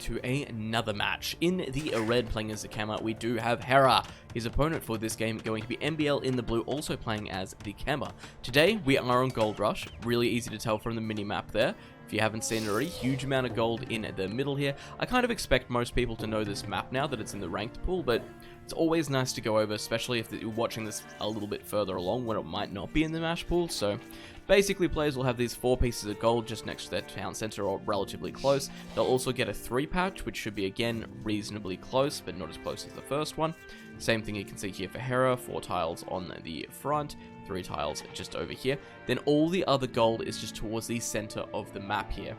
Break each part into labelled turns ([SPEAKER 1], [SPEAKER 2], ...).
[SPEAKER 1] to another match. In the red playing as the Kemmer, we do have Hera. His opponent for this game going to be MBL in the blue, also playing as the Kemmer. Today, we are on Gold Rush. Really easy to tell from the mini-map there. If you haven't seen it already, huge amount of gold in the middle here. I kind of expect most people to know this map now that it's in the ranked pool, but it's always nice to go over, especially if you're watching this a little bit further along when it might not be in the match pool. So basically, players will have these 4 pieces of gold just next to their town center or relatively close. They'll also get a 3 patch, which should be again reasonably close, but not as close as the first one. Same thing you can see here for Hera, 4 tiles on the front, 3 tiles just over here. Then all the other gold is just towards the center of the map here.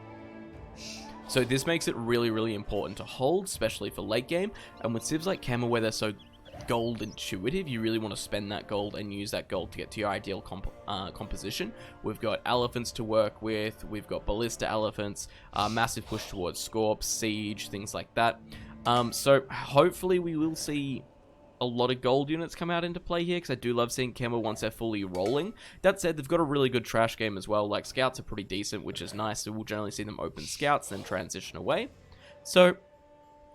[SPEAKER 1] So this makes it really, really important to hold, especially for late game. And with civs like Kemmer, where they're so gold intuitive, you really want to spend that gold and use that gold to get to your ideal composition. We've got elephants to work with, we've got ballista elephants, massive push towards Scorp, siege, things like that. So hopefully we will see a lot of gold units come out into play here, because I do love seeing Kemmer once they're fully rolling. That said, they've got a really good trash game as well. Like, scouts are pretty decent, which is nice, so we'll generally see them open scouts, then transition away. So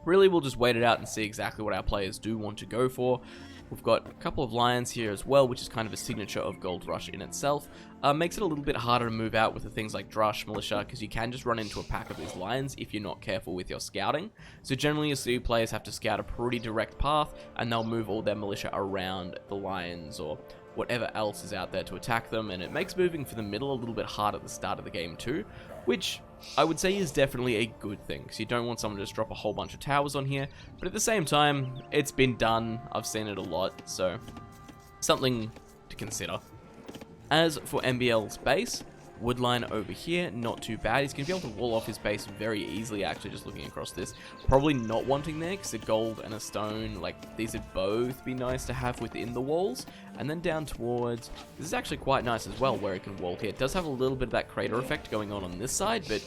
[SPEAKER 1] really, we'll just wait it out and see exactly what our players do want to go for. We've got a couple of lions here as well, which is kind of a signature of Gold Rush in itself. Makes it a little bit harder to move out with the things like Drush, Militia, because you can just run into a pack of these lions if you're not careful with your scouting. So generally, you see players have to scout a pretty direct path, and they'll move all their Militia around the lions or whatever else is out there to attack them, and it makes moving for the middle a little bit hard at the start of the game too, which I would say is definitely a good thing, because you don't want someone to just drop a whole bunch of towers on here, but at the same time, it's been done, I've seen it a lot, so something to consider. As for MBL's base, Woodline over here, not too bad. He's going to be able to wall off his base very easily, actually, just looking across this. Probably not wanting there, because a gold and a stone, like, these would both be nice to have within the walls. And then down towards, this is actually quite nice as well, where it can wall here. It does have a little bit of that crater effect going on this side, but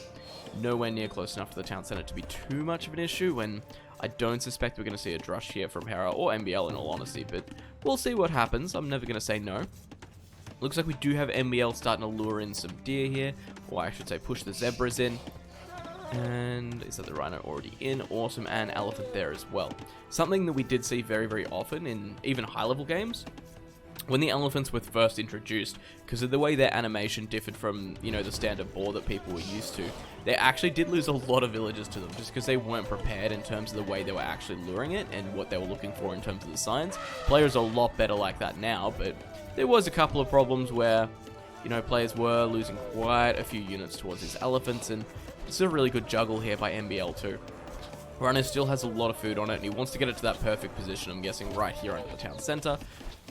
[SPEAKER 1] nowhere near close enough to the town center to be too much of an issue, and I don't suspect we're going to see a Drush here from Hera, or MBL in all honesty, but we'll see what happens. I'm never going to say no. Looks like we do have MBL starting to lure in some deer here, or I should say push the zebras in. And is that the rhino already in? Awesome, and elephant there as well. Something that we did see very, very often in even high-level games, when the elephants were first introduced, because of the way their animation differed from, you know, the standard boar that people were used to, they actually did lose a lot of villagers to them, just because they weren't prepared in terms of the way they were actually luring it, and what they were looking for in terms of the signs. Players are a lot better like that now, but there was a couple of problems where, you know, players were losing quite a few units towards these elephants, and it's a really good juggle here by MBL too. Rhino still has a lot of food on it, and he wants to get it to that perfect position, I'm guessing, right here under the town center.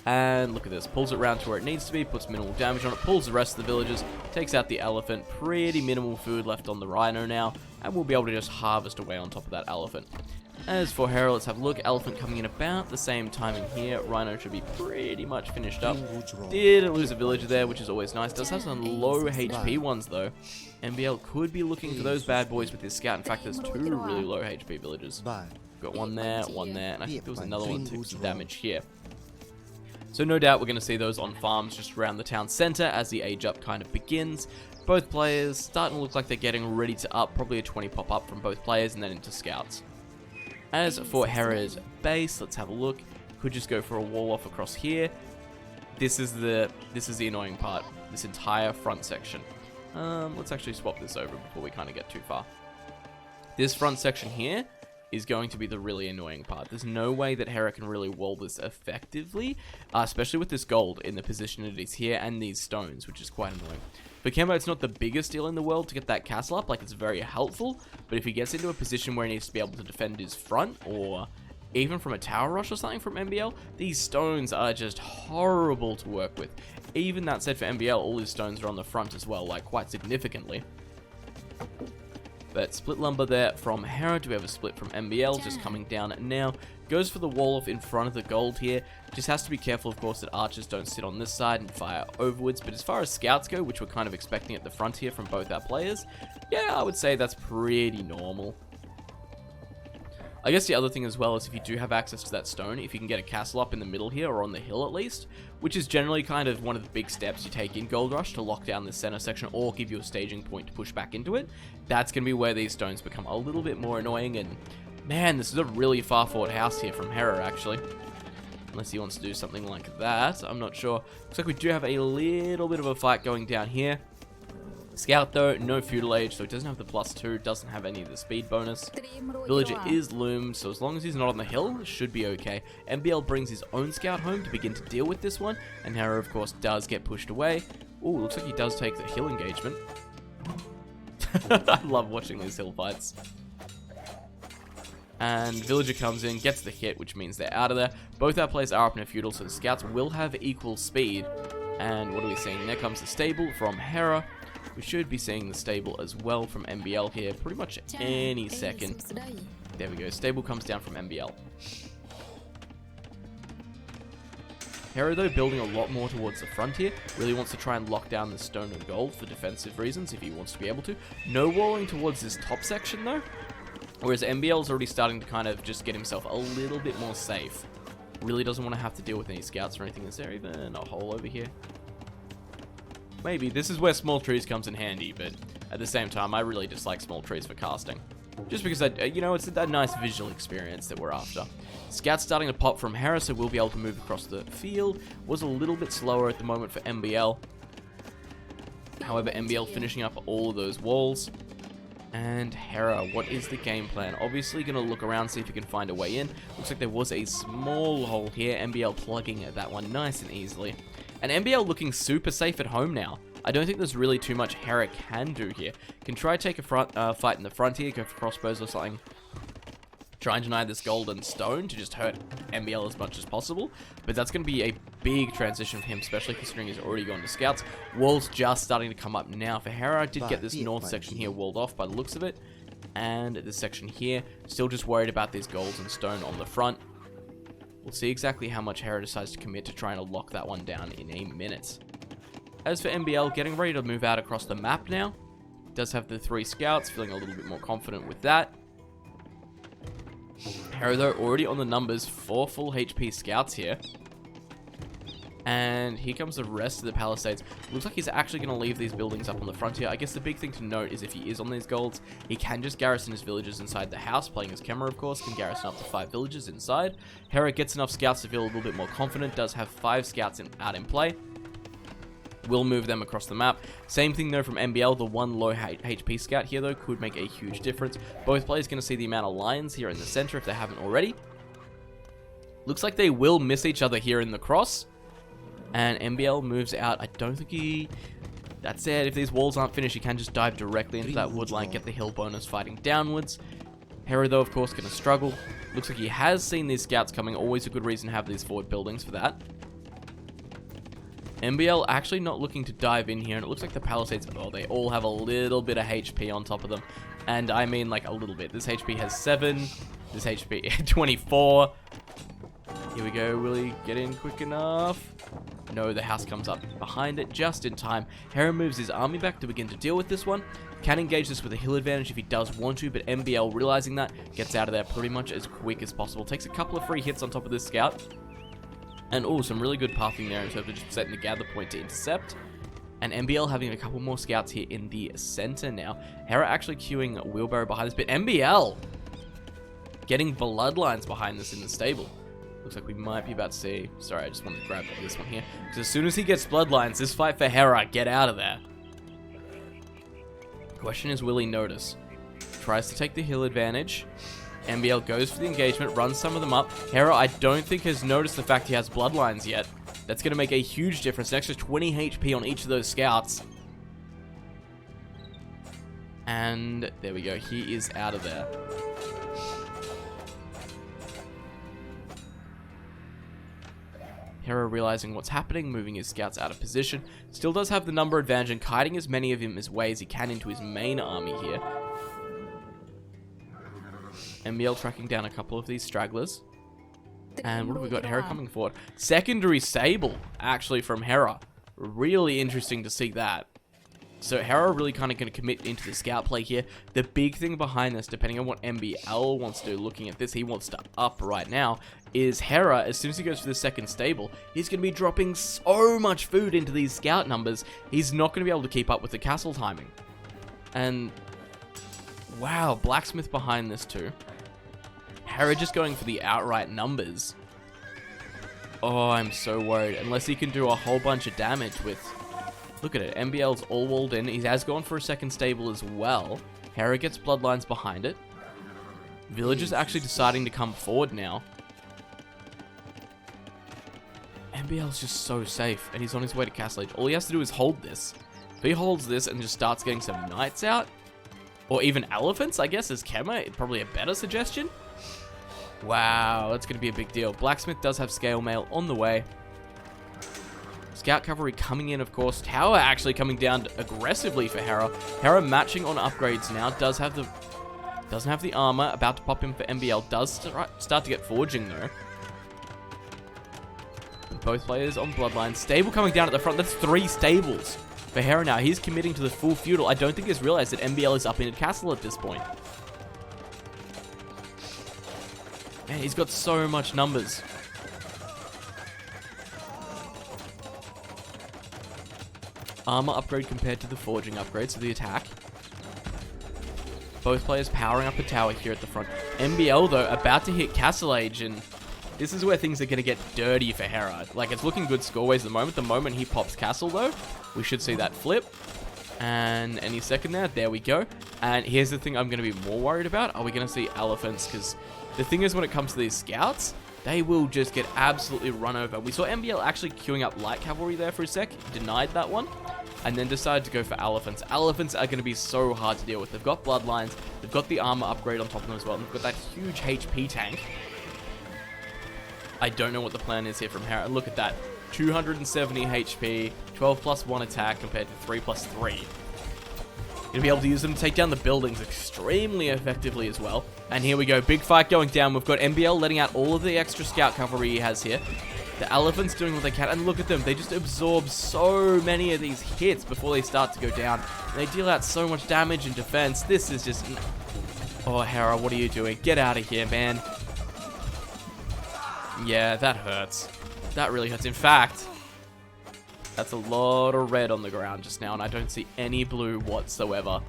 [SPEAKER 1] And look at this, pulls it around to where it needs to be, puts minimal damage on it, pulls the rest of the villagers, takes out the elephant, pretty minimal food left on the rhino now, and we'll be able to just harvest away on top of that elephant. As for Hera, let's have a look. Elephant coming in about the same timing here. Rhino should be pretty much finished up. Did lose a villager there, which is always nice. Does have some low HP ones though. MBL could be looking for those bad boys with his scout. In fact, there's 2 really low HP villagers. Got one there, and I think there was another one to some damage here. So no doubt we're going to see those on farms just around the town center as the age up kind of begins. Both players starting to look like they're getting ready to up, probably a 20 pop up from both players and then into scouts. As for Hera's base, let's have a look. Could just go for a wall off across here. This is the annoying part, this entire front section. Let's actually swap this over before we kind of get too far. This front section here is going to be the really annoying part. There's no way that Hera can really wall this effectively, especially with this gold in the position it is here and these stones, which is quite annoying. For Kemmer, it's not the biggest deal in the world to get that castle up, like it's very helpful, but if he gets into a position where he needs to be able to defend his front, or even from a tower rush or something from MBL, these stones are just horrible to work with. Even that said, for MBL, all his stones are on the front as well, like quite significantly. But split lumber there from Hera. Do we have a split from MBL? Just coming down now. Goes for the wall off in front of the gold here. Just has to be careful, of course, that archers don't sit on this side and fire overwards. But as far as scouts go, which we're kind of expecting at the front here from both our players, yeah, I would say that's pretty normal. I guess the other thing as well is if you do have access to that stone, if you can get a castle up in the middle here, or on the hill at least, which is generally kind of one of the big steps you take in Gold Rush to lock down this center section or give you a staging point to push back into it, that's going to be where these stones become a little bit more annoying. And man, this is a really far forward house here from Hera, actually. Unless he wants to do something like that, I'm not sure. Looks like we do have a little bit of a fight going down here. Scout though, no feudal age, so it doesn't have the +2, doesn't have any of the speed bonus. Villager is loomed, so as long as he's not on the hill, it should be okay. MBL brings his own scout home to begin to deal with this one, and Hera of course does get pushed away. Ooh, looks like he does take the hill engagement. I love watching these hill fights. And Villager comes in, gets the hit, which means they're out of there. Both our players are up in a feudal, so the scouts will have equal speed. And what are we seeing? There comes the stable from Hera. We should be seeing the stable as well from MBL here pretty much any second. There we go. Stable comes down from MBL. Hera, though, building a lot more towards the front here. Really wants to try and lock down the stone and gold for defensive reasons if he wants to be able to. No walling towards this top section, though. Whereas MBL is already starting to kind of just get himself a little bit more safe. Really doesn't want to have to deal with any scouts or anything. Is there even a hole over here? Maybe. This is where small trees comes in handy, but at the same time, I really dislike small trees for casting. Just because, you know, it's that nice visual experience that we're after. Scouts starting to pop from Hera, so we'll be able to move across the field. Was a little bit slower at the moment for MBL. However, MBL finishing up all of those walls. And Hera, what is the game plan? Obviously going to look around, see if he can find a way in. Looks like there was a small hole here. MBL plugging that one nice and easily. And MBL looking super safe at home now. I don't think there's really too much Hera can do here. Can try to take a fight in the front here, go for crossbows or something. Try and deny this golden stone to just hurt MBL as much as possible. But that's going to be a big transition for him, especially considering he's already gone to scouts. Walls just starting to come up now for Hera. Did get this north section here walled off by the looks of it. And this section here, still just worried about these golds and stone on the front. We'll see exactly how much Hera decides to commit to trying to lock that one down in a minute. As for MBL, getting ready to move out across the map now. Does have the 3 scouts, feeling a little bit more confident with that. Hera, though, already on the numbers, 4 full HP scouts here. And here comes the rest of the palisades. Looks like he's actually going to leave these buildings up on the frontier. I guess the big thing to note is if he is on these golds, he can just garrison his villagers inside the house. Playing as Kemmer, of course, can garrison up to 5 villagers inside. Hera gets enough scouts to feel a little bit more confident. Does have 5 scouts out in play. Will move them across the map. Same thing, though, from MBL. The 1 low HP scout here, though, could make a huge difference. Both players going to see the amount of lions here in the center if they haven't already. Looks like they will miss each other here in the cross. And MBL moves out. I don't think he... That's it. If these walls aren't finished, he can just dive directly into that wood line, get the hill bonus fighting downwards. Hera, though, of course, going to struggle. Looks like he has seen these scouts coming. Always a good reason to have these forward buildings for that. MBL actually not looking to dive in here, and it looks like the palisades, oh, they all have a little bit of HP on top of them. And I mean, like, a little bit. This HP has 7. This HP 24. Here we go. Will he get in quick enough? No, the house comes up behind it just in time. Hera moves his army back to begin to deal with this one. Can engage this with a hill advantage if he does want to, but MBL, realizing that, gets out of there pretty much as quick as possible. Takes a couple of free hits on top of this scout. And oh, some really good pathing there in terms of just setting the gather point to intercept. And MBL having a couple more scouts here in the center now. Hera actually queuing Wheelbarrow behind this, but MBL getting bloodlines behind this in the stable. Looks like we might be about to see... Sorry, I just wanted to grab this one here. Because as soon as he gets bloodlines, this fight for Hera, get out of there. Question is, will he notice? Tries to take the hill advantage. MBL goes for the engagement, runs some of them up. Hera, I don't think, has noticed the fact he has bloodlines yet. That's going to make a huge difference. An extra 20 HP on each of those scouts. And there we go. He is out of there. Hera realizing what's happening, moving his scouts out of position. Still does have the number advantage and kiting as many of him as way as he can into his main army here. MBL tracking down a couple of these stragglers. And what have we got? Hera coming forward. Secondary Sable, actually, from Hera. Really interesting to see that. So Hera really kind of going to commit into the scout play here. The big thing behind this, depending on what MBL wants to do, looking at this, he wants to up right now, is Hera, as soon as he goes for the second stable, he's going to be dropping so much food into these scout numbers, he's not going to be able to keep up with the castle timing. And, wow, blacksmith behind this too. Hera just going for the outright numbers. Oh, I'm so worried. Unless he can do a whole bunch of damage with... Look at it. MBL's all walled in. He has gone for a second stable as well. Hera gets bloodlines behind it. Villagers actually deciding to come forward now. MBL's just so safe, and he's on his way to Castle Age. All he has to do is hold this. If he holds this and just starts getting some knights out, or even elephants, I guess, as Kema, probably a better suggestion. Wow, that's going to be a big deal. Blacksmith does have scale mail on the way. Scout cavalry coming in, of course. Tower actually coming down aggressively for Hera. Hera matching on upgrades now. Doesn't have the armor. About to pop in for MBL. Does start to get forging though. Both players on bloodline. Stable coming down at the front. That's 3 stables for Hera now. He's committing to the full feudal. I don't think he's realized that MBL is up in the castle at this point. Man, he's got so much numbers. Armor upgrade compared to the forging upgrade, so the attack. Both players powering up a tower here at the front. MBL, though, about to hit Castle Age, and this is where things are going to get dirty for Hera. Like, it's looking good scoreways at the moment. The moment he pops Castle, though, we should see that flip. And any second there we go. And here's the thing I'm going to be more worried about. Are we going to see elephants? Because the thing is, when it comes to these scouts, they will just get absolutely run over. We saw MBL actually queuing up light cavalry there for a sec. Denied that one. And then decided to go for elephants. Elephants are going to be so hard to deal with. They've got bloodlines. They've got the armor upgrade on top of them as well. And they've got that huge HP tank. I don't know what the plan is here from Hera. Look at that. 270 HP, 12 plus 1 attack compared to 3 plus 3. Gonna be able to use them to take down the buildings extremely effectively as well. And here we go, big fight going down. We've got MBL letting out all of the extra scout cavalry he has here. The elephants doing what they can, and look at them. They just absorb so many of these hits before they start to go down. And they deal out so much damage and defense. This is just... Oh, Hera, what are you doing? Get out of here, man. Yeah, that hurts. That really hurts. In fact, that's a lot of red on the ground just now, and I don't see any blue whatsoever.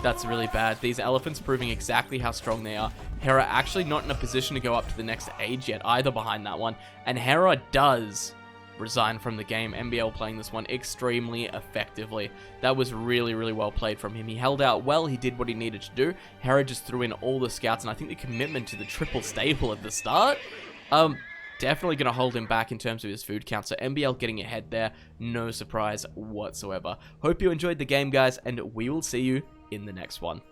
[SPEAKER 1] That's really bad. These elephants proving exactly how strong they are. Hera actually not in a position to go up to the next age yet either behind that one. And Hera does resign from the game. MBL playing this one extremely effectively. That was really, really well played from him. He held out well. He did what he needed to do. Hera just threw in all the scouts, and I think the commitment to the triple stable at the start, definitely going to hold him back in terms of his food count. So MBL getting ahead there. No surprise whatsoever. Hope you enjoyed the game, guys, and we will see you in the next one.